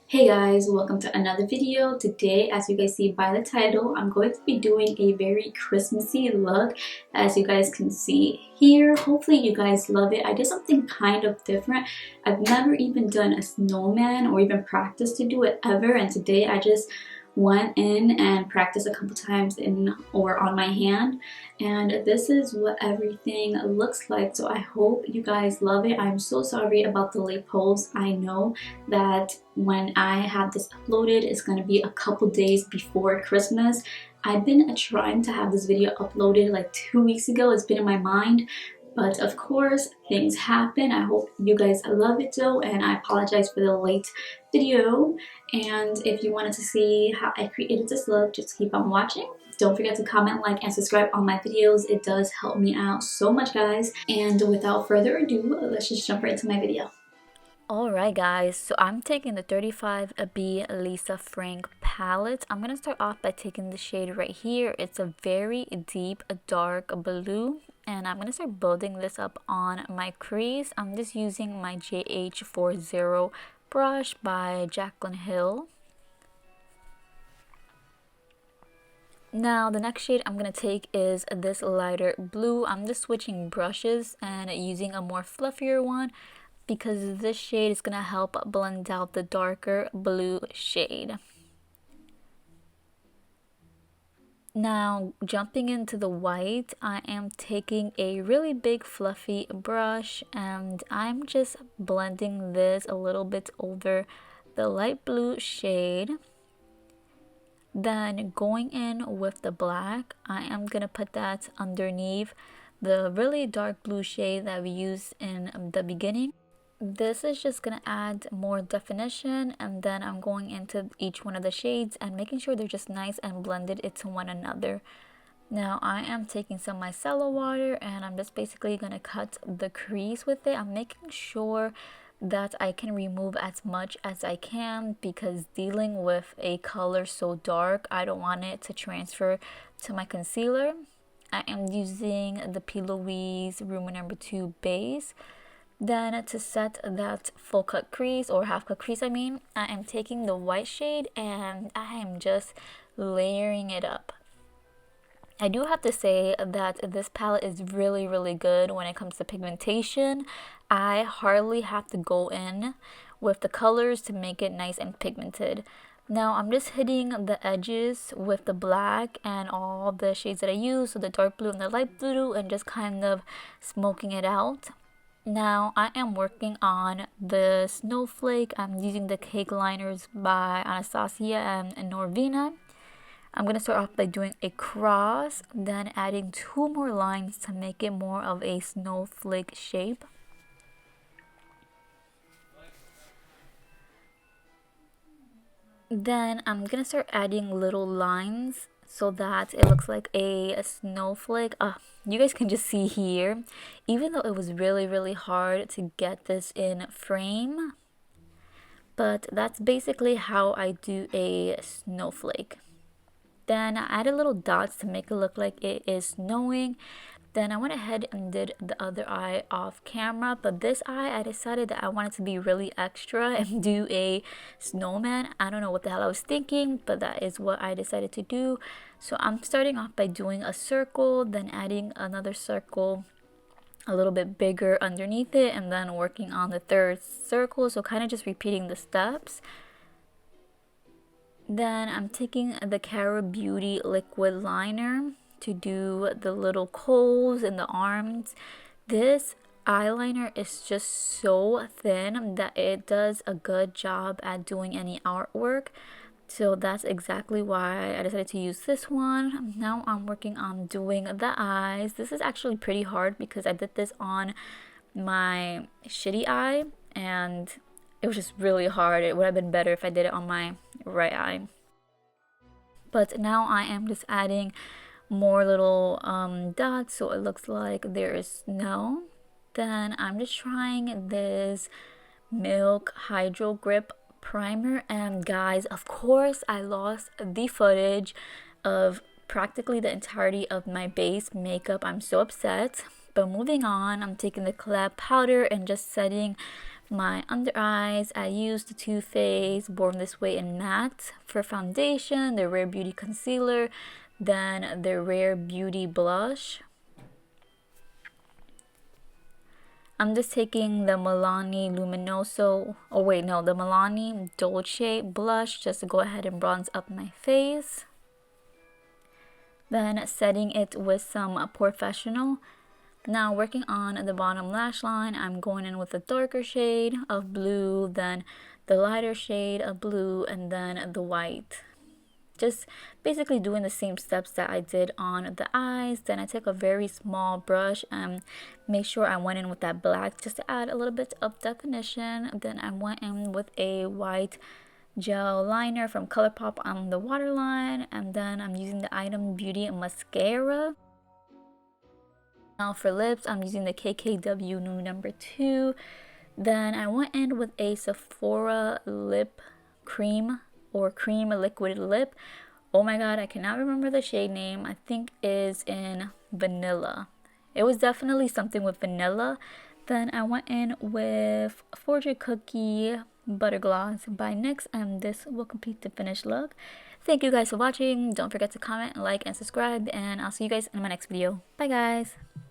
Hey guys, welcome to another video. Today, as you guys see by the title, I'm going to be doing a very Christmassy look, as you guys can see here. Hopefully you guys love it. I did something kind of different. I've never even done a snowman or even practiced to do it ever, and today I just went in and practiced a couple times in or on my hand, and this is what everything looks like. So I hope you guys love it. I'm so sorry about the late post. I know that when I have this uploaded, it's going to be a couple days before Christmas. I've been trying to have this video uploaded like 2 weeks ago. It's been in my mind, but of course things happen. I hope you guys love it though, and I apologize for the late video. And if you wanted to see how I created this look, just keep on watching. Don't forget to comment, like, and subscribe on my videos. It does help me out so much, guys. And without further ado, let's just jump right into my video. Alright guys, so I'm taking the 35B Lisa Frank palette. I'm going to start off by taking the shade right here. It's a very deep dark blue, and I'm going to start building this up on my crease. I'm just using my JH40 brush by Jaclyn Hill. Now the next shade I'm going to take is this lighter blue. I'm just switching brushes and using a more fluffier one, because this shade is going to help blend out the darker blue shade. Now jumping into the white, I am taking a really big fluffy brush and I'm just blending this a little bit over the light blue shade. Then going in with the black, I am going to put that underneath the really dark blue shade that we used in the beginning. This is just going to add more definition, and then I'm going into each one of the shades and making sure they're just nice and blended into one another. Now I am taking some micellar water and I'm just basically going to cut the crease with it. I'm making sure that I can remove as much as I can, because dealing with a color so dark, I don't want it to transfer to my concealer. I am using the P. Louise Rumor Number 2 base. Then to set that full cut crease, or half cut crease I mean, I am taking the white shade and I am just layering it up. I do have to say that this palette is really good when it comes to pigmentation. I hardly have to go in with the colors to make it nice and pigmented. Now I'm just hitting the edges with the black and all the shades that I use, so the dark blue and the light blue, and just kind of smoking it out. Now I am working on the snowflake. I'm using the cake liners by Anastasia and Norvina. I'm going to start off by doing a cross, then adding 2 more lines to make it more of a snowflake shape. Then I'm going to start adding little lines so that it looks like a snowflake. You guys can just see here, even though it was really hard to get this in frame, but that's basically how I do a snowflake. Then I added little dots to make it look like it is snowing. Then I went ahead and did the other eye off camera, but this eye I decided that I wanted to be really extra and do a snowman. I don't know what the hell I was thinking, but that is what I decided to do. So I'm starting off by doing a circle, then adding another circle a little bit bigger underneath it, and then working on the third circle, so kind of just repeating the steps. Then I'm taking the Kara Beauty liquid liner to do the little coals in the arms. This eyeliner is just so thin that it does a good job at doing any artwork. So that's exactly why I decided to use this one. Now I'm working on doing the eyes. This is actually pretty hard because I did this on my shitty eye and it was just really hard. It would have been better if I did it on my right eye. But now I am just adding more little dots so it looks like there is snow. Then I'm just trying this Milk Hydro Grip primer, and guys, of course I lost the footage of practically the entirety of my base makeup. I'm so upset. But moving on, I'm taking the Collab powder and just setting my under eyes, I used the Too Faced Born This Way in Matte for foundation, the Rare Beauty concealer, then the Rare Beauty blush. I'm just taking the Milani Luminoso, oh wait, no, the Milani Dolce blush just to go ahead and bronze up my face. Then setting it with some Porefessional. Now working on the bottom lash line, I'm going in with a darker shade of blue, then the lighter shade of blue, and then the white. Just basically doing the same steps that I did on the eyes. Then I took a very small brush and make sure I went in with that black just to add a little bit of definition. Then I went in with a white gel liner from ColourPop on the waterline, and then I'm using the Item Beauty mascara. Now for lips, I'm using the KKW Nude number 2. Then I went in with a Sephora lip cream or cream liquid lip. Oh my god, I cannot remember the shade name. I think is in vanilla. It was definitely something with vanilla. Then I went in with Fortune Cookie Butter Gloss by NYX, and this will complete the finished look. Thank you guys for watching. Don't forget to comment, like, and subscribe, and I'll see you guys in my next video. Bye guys!